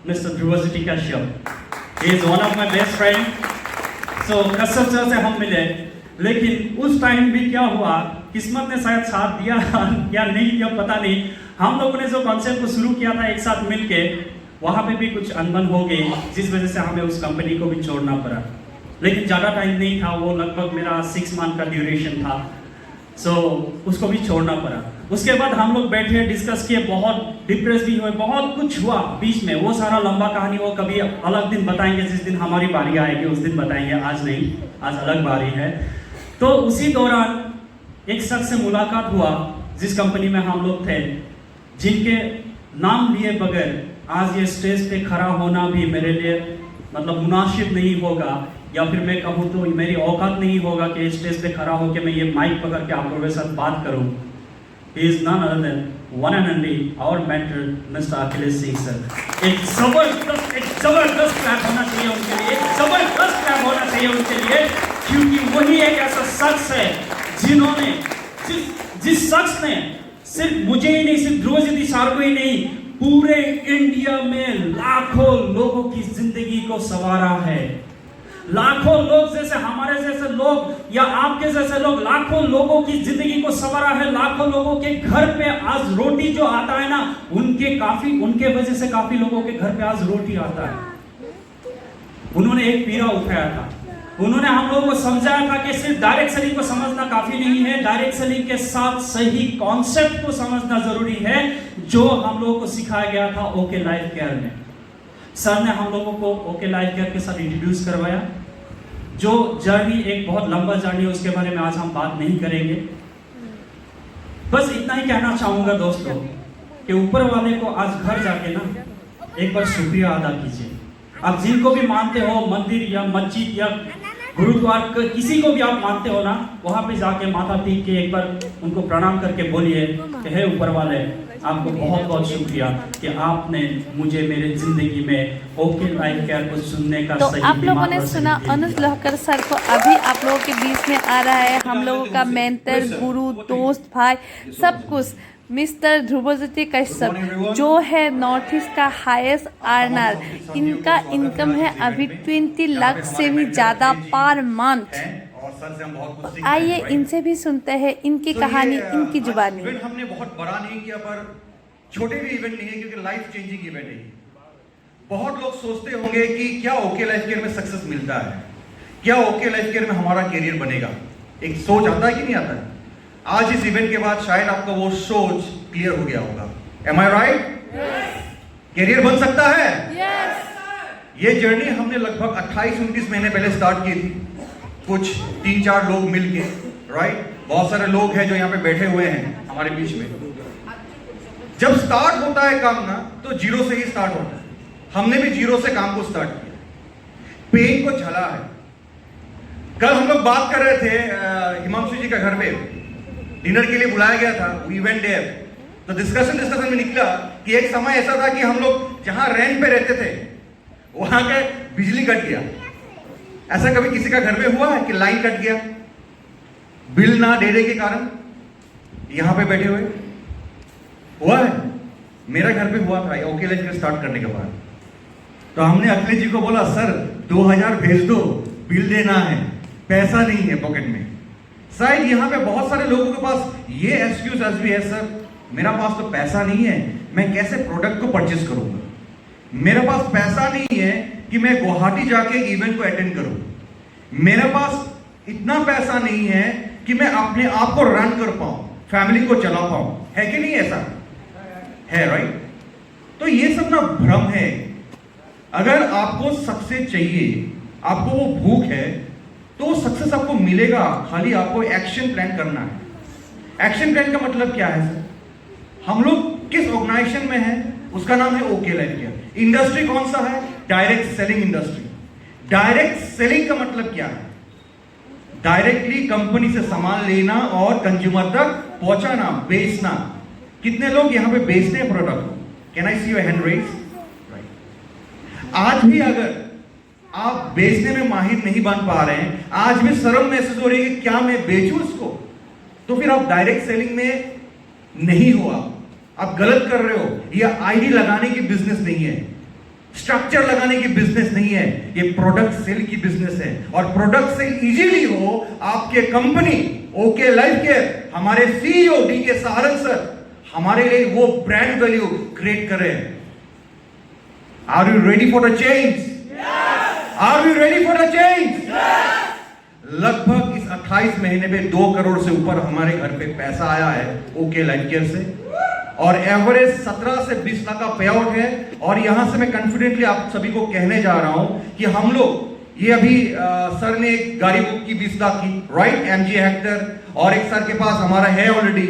mister Dhruvajyoti Kashyap. He is one of my best friend. So Kashyap sir से हम मिले, लेकिन उस टाइम भी क्या हुआ, किस्मत ने शायद साथ दिया या नहीं दिया पता नहीं, हम लोगों ने जो कॉन्सेप्ट को शुरू किया था एक साथ मिलके, वहां पे भी कुछ अनबन हो गई जिस वजह से हमें उस कंपनी को भी छोड़ना पड़ा। लेकिन ज़्यादा टाइम नहीं था, वो लगभग मेरा 6 मंथ का ड्यूरेशन था, सो उसको भी छोड़ना पड़ा। उसके बाद हम लोग बैठे, डिस्कस किए, बहुत डिप्रेस भी हुए, बहुत कुछ हुआ बीच में। वो सारा लंबा कहानी वो कभी अलग दिन बताएंगे, जिस दिन हमारी बारी आएगी उस दिन बताएंगे, आज नहीं, आज अलग बारी है। तो उसी दौरान एक शख्स से मुलाकात हुआ जिस कंपनी में हम लोग थे, जिनके नाम लिए बगैर आज ये स्टेज पे खड़ा होना भी मेरे लिए मतलब मुनासिब नहीं होगा, या फिर मैं कहूँ तो मेरी औकात नहीं होगा कि स्टेज पे खड़ा होकर मैं ये माइक पकड़ के आप लोगों के साथ बात करूँ। He is none other than one and only our mentor, Mr. Akhilesh Singh sir. एक जबरदस्त क्लैप होना चाहिए उनके लिए, एक जबरदस्त क्लैप होना चाहिए उनके लिए, क्योंकि वही एक ऐसा शख्स है जिन्होंने जिस शख्स ने सिर्फ मुझे ही नहीं, सिर्फ ध्रुवज्योति सर को ही नहीं, पूरे इंडिया में लाखों लोगों की जिंदगी को संवारा है। लाखों लोग जैसे हमारे जैसे लोग या आपके जैसे लोग, लाखों लोगों की जिंदगी को संवारा है। लाखों लोगों के घर पे आज रोटी जो आता है ना, उनके वजह से काफी लोगों के घर पे आज रोटी आता है। उन्होंने एक पीरा उठाया था, उन्होंने हम लोगों को समझाया था कि सिर्फ डायरेक्ट सेलिंग को समझना काफी नहीं है, डायरेक्ट सेलिंग के साथ सही कॉन्सेप्ट को समझना जरूरी है, जो हम लोगों को सिखाया गया था ओके लाइफ केयर में। सर ने हम लोगों को ओके लाइफ केयर के साथ इंट्रोड्यूस करवाया। जो जर्नी एक बहुत लंबा जर्नी है, उसके बारे में आज हम बात नहीं करेंगे। बस इतना ही कहना चाहूंगा दोस्तों कि ऊपर वाले को आज घर जाके ना एक बार शुक्रिया अदा कीजिए। आप जिनको भी मानते हो, मंदिर या मस्जिद या गुरुद्वार, किसी को भी आप मानते हो ना, वहां पे जाके माथा टेक के एक बार उनको प्रणाम करके बोलिए कि हे ऊपर वाले, आपको बहुत बहुत शुक्रिया कि आपने मुझे मेरे जिंदगी में ओके लाइफ केयर को सुनने का तो सही आप लोगों ने सुना अनुज लहकर सर को अभी आप लोगों के बीच में आ रहा है, हम लोगों का मेंटर, गुरु, दोस्त, भाई, सब कुछ, मिस्टर ध्रुवज्योति कश्यप, जो है नॉर्थ ईस्ट का हाईएस्ट अर्नर। इनका इनकम है अभी 20 लाख से भी ज़्यादा पर मंथ। आइए इनसे भी सुनते हैं इनकी कहानी, इनकी जुबानी। इवेंट हमने बहुत बड़ा नहीं किया, पर छोटे भी इवेंट नहीं है, क्योंकि लाइफ चेंजिंग इवेंट है। बहुत लोग सोचते होंगे कि क्या ओके लाइफ केयर में सक्सेस मिलता है, क्या ओके लाइफ केयर में हमारा कैरियर बनेगा। एक सोच आता है कि नहीं आता है? आज इस इवेंट के बाद शायद आपका वो सोच क्लियर हो गया होगा। एम आई राइट? कैरियर बन सकता है। ये जर्नी हमने लगभग 28-29 महीने पहले स्टार्ट की थी, कुछ 3-4 लोग मिलके, राइट। बहुत सारे लोग हैं जो यहाँ पे बैठे हुए हैं हमारे बीच में। जब स्टार्ट होता है काम ना, तो जीरो से ही स्टार्ट होता है। हमने भी जीरो से काम को स्टार्ट किया, पेन को झला है। कल हम लोग बात कर रहे थे, हिमांशु जी का घर पे डिनर के लिए बुलाया गया था, वी वेंट देयर। तो डिस्कशन में निकला कि एक समय ऐसा था कि हम लोग जहां रेंट पे रहते थे वहां के बिजली कट गया। ऐसा कभी किसी का घर में हुआ है कि लाइन कट गया बिल ना देने के कारण? यहां पे बैठे हुए हुआ है? मेरा घर पे हुआ था ओके लाइफ में स्टार्ट करने के बाद। तो हमने अखिलेश जी को बोला, सर 2000 भेज दो, बिल देना है, पैसा नहीं है पॉकेट में। शायद यहाँ पे बहुत सारे लोगों के पास ये एक्सक्यूज आज भी है, सर मेरा पास तो पैसा नहीं है, मैं कैसे प्रोडक्ट को परचेस करूंगा? मेरे पास पैसा नहीं है कि मैं गुवाहाटी जाके इवेंट को अटेंड करूं। मेरे पास इतना पैसा नहीं है कि मैं अपने आप को रन कर पाऊं, फैमिली को चला पाऊं। है कि नहीं? ऐसा है, राइट? तो ये सब ना भ्रम है। अगर आपको सक्सेस चाहिए, आपको वो भूख है, तो सक्सेस आपको मिलेगा, खाली आपको एक्शन प्लान करना है। एक्शन प्लान का मतलब क्या है सर? हम लोग किस ऑर्गेनाइजेशन में हैं? उसका नाम है ओके लाइफ केयर। इंडस्ट्री कौन सा है? Direct selling industry. Direct selling का मतलब क्या है? डायरेक्टली कंपनी से सामान लेना और कंज्यूमर तक पहुंचाना, बेचना। कितने लोग यहां पे बेचते हैं product? Can I see your hand raise? Right. आज भी अगर आप बेचने में माहिर नहीं बन पा रहे हैं, आज भी शर्म महसूस हो रही है कि क्या मैं बेचूं इसको, तो फिर आप डायरेक्ट सेलिंग में नहीं हो। आप गलत कर रहे हो। यह आईडी लगाने की बिजनेस नहीं है, स्ट्रक्चर लगाने की बिजनेस नहीं है, ये प्रोडक्ट सेल की बिजनेस है। और प्रोडक्ट सेल इजीली हो, आपके कंपनी ओके लाइफ केयर, हमारे सीईओ डीके सहारण सर हमारे लिए वो ब्रांड वैल्यू क्रिएट कर रहे हैं। Are you ready for the change? Are you ready for the change? लगभग इस 28 महीने में 2 करोड़ से ऊपर हमारे घर पे पैसा आया है ओके लाइफ केयर से, और एवरेज 17 से 20 लाख का पे आउट है। और यहां से मैं कॉन्फिडेंटली आप सभी को कहने जा रहा हूं कि हम लोग ये अभी सर ने एक गाड़ी बुक की 20 लाख की, राइट, एमजी हेक्टर, और एक सर के पास हमारा है ऑलरेडी।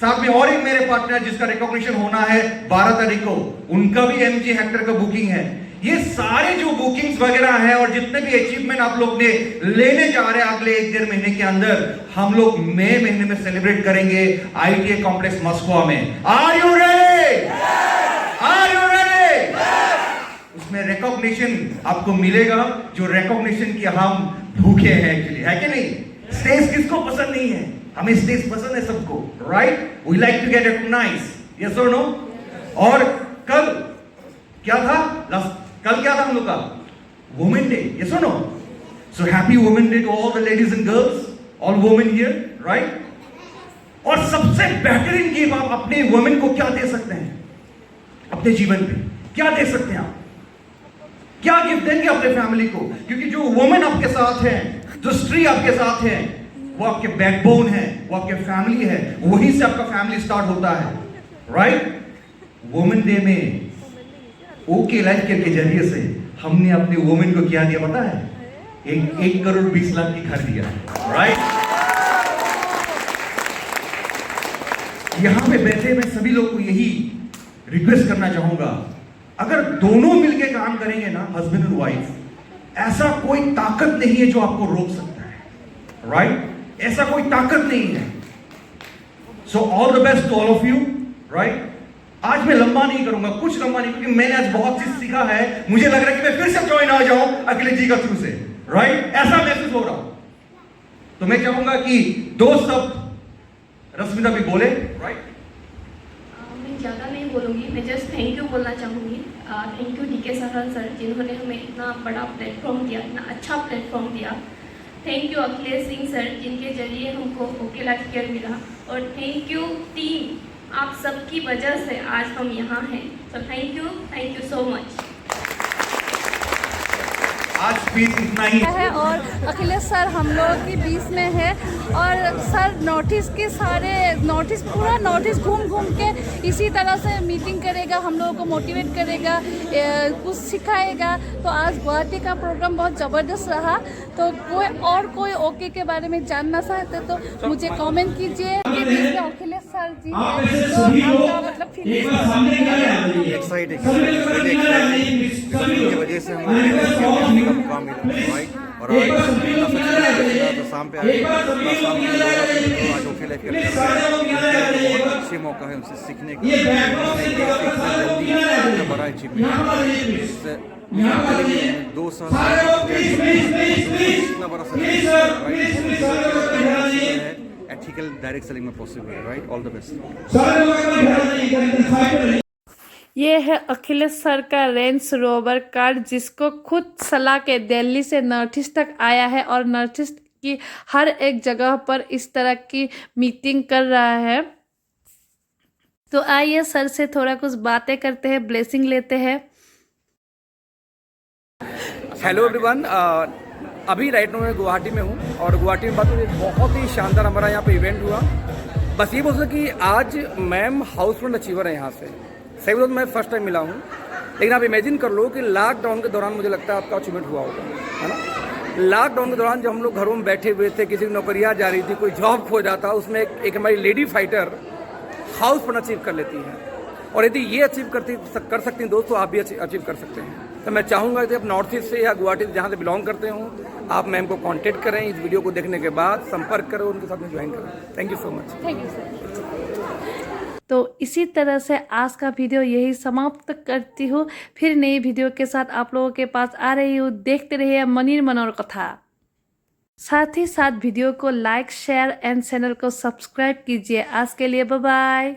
साथ में और एक मेरे पार्टनर जिसका रिकॉग्निशन होना है 12 तारीख को, उनका भी एमजी हेक्टर का बुकिंग है। ये सारे जो बुकिंग्स वगैरह हैं और जितने भी अचीवमेंट आप लोग ने लेने जा रहे हैं अगले 1-1.5 महीने के अंदर, हम लोग मई महीने में सेलिब्रेट करेंगे आईटीए कॉम्प्लेक्स मस्को में। Are you ready? Are you ready? उसमें रिकॉग्निशन आपको मिलेगा, जो रिकॉग्निशन की हम भूखे हैं एक्चुअली, है कि नहीं? स्टेज किसको पसंद नहीं है? हमें स्टेज पसंद है सबको, right? We like to get recognised, yes और नो? और कल क्या था? कल क्या था हम लोग का? वुमेन डे, यस और no? So happy women day to all the ladies and girls, all women here, right? और सबसे बेहतरीन गिफ्ट आप अपने वुमेन को क्या दे सकते हैं? अपने जीवन पे क्या दे सकते हैं आप? क्या गिफ्ट देंगे अपने फैमिली को? क्योंकि जो वुमेन आपके साथ है, जो स्त्री आपके साथ है, वो आपके बैकबोन है, वो आपके फैमिली है, वहीं से आपका फैमिली स्टार्ट होता है, राइट? वुमेन डे में ओके लाइफ केयर के जरिए से हमने अपने वुमेन को क्या दिया पता है? 1 करोड़ 20 लाख की घर दिया, राइट? यहां पे बैठे मैं सभी लोग को यही रिक्वेस्ट करना चाहूंगा, अगर दोनों मिलके काम करेंगे ना, हस्बैंड एंड वाइफ, ऐसा कोई ताकत नहीं है जो आपको रोक सकता है, राइट? ऐसा कोई ताकत नहीं है। So all the best to all of you, right? आज मैं लंबा नहीं करूंगा, कुछ लंबा नहीं, क्योंकि मैंने आज बहुत चीज सीखा है। मुझे लग रहा है कि मैं फिर से ज्वाइन आ जाऊं अखिलेश जी का थ्रू से, राइट? ऐसा महसूस हो रहा हूं। तो मैं चाहूंगा कि 2 शब्द रश्मिता भी बोले, राइट? मैं ज़्यादा नहीं बोलूँगी, मैं जस्ट थैंक यू बोलना चाहूँगी। Thank you DK Saharan sir, जिन्होंने हमें इतना बड़ा प्लेटफॉर्म दिया, इतना अच्छा प्लेटफॉर्म दिया। Thank you Akhilesh Singh sir, जिनके जरिए हमको ओके लाइफ केयर मिला। और थैंक यू टीम, आप सबकी वजह से आज हम यहाँ हैं। So thank you so much. आज स्पीच इतना ही है और अखिलेश सर हम लोगों के बीच में है और सर नोटिस के सारे नोटिस पूरा नोटिस घूम घूम के इसी तरह से मीटिंग करेगा, हम लोगों को मोटिवेट करेगा, कुछ सिखाएगा। तो आज गुवाहाटी का प्रोग्राम बहुत ज़बरदस्त रहा। तो कोई ओके के बारे में जानना चाहते तो मुझे कमेंट कीजिए। अखिलेश सर जी तो आपका मतलब एक्साइटिंग की वजह से हमें का मौका मिला राइट। और आज तो शाम पे आज ओके लाइफ बहुत अच्छे मौका है उनसे सीखने का जल्दी बड़ा अचीवमेंट 2 साल इतना बड़ा एथिकल डायरेक्ट सेलिंग में पॉसिबल है राइट। All the best. ये है अखिलेश सर का रेंज रोवर कार जिसको खुद सलाह के दिल्ली से नॉर्थ ईस्ट तक आया है और नॉर्थ ईस्ट की हर एक जगह पर इस तरह की मीटिंग कर रहा है। तो आइए सर से थोड़ा कुछ बातें करते हैं, ब्लेसिंग लेते हैं। हेलो एवरीवन, अभी राइट नाउ मैं गुवाहाटी में हूँ और गुवाहाटी में बात हुई बहुत ही शानदार हमारा यहाँ पे इवेंट हुआ। बस ये बोल सकते कि आज मैम हाउस फ्रंट अचीवर है यहाँ से। सही बोलो तो मैं फर्स्ट टाइम मिला हूँ, लेकिन आप इमेजिन कर लो कि लॉकडाउन के दौरान मुझे लगता है आपका अचीवमेंट हुआ होगा, है ना। लॉकडाउन के दौरान जब हम लोग घरों में बैठे हुए थे, किसी की नौकरियाँ जा रही थी, कोई जॉब खो जाता, उसमें एक हमारी lady fighter house front achieve कर लेती है। और यदि ये अचीव कर सकती हैं दोस्तों, आप भी अचीव कर सकते हैं। तो मैं चाहूँगा कि आप नॉर्थ ईस्ट से या गुवाहाटी से जहाँ से बिलोंग करते हो, आप मैम को कांटेक्ट करें, इस वीडियो को देखने के बाद संपर्क करो, उनके साथ में ज्वाइन करें। Thank you so much. Thank you sir. तो इसी तरह से आज का वीडियो यही समाप्त करती हूँ। फिर नई वीडियो के साथ आप लोगों के पास आ रही हूँ। देखते रहिए मनीर मनोर कथा। साथ ही साथ वीडियो को लाइक, शेयर एंड चैनल को सब्सक्राइब कीजिए। आज के लिए बाय बाय।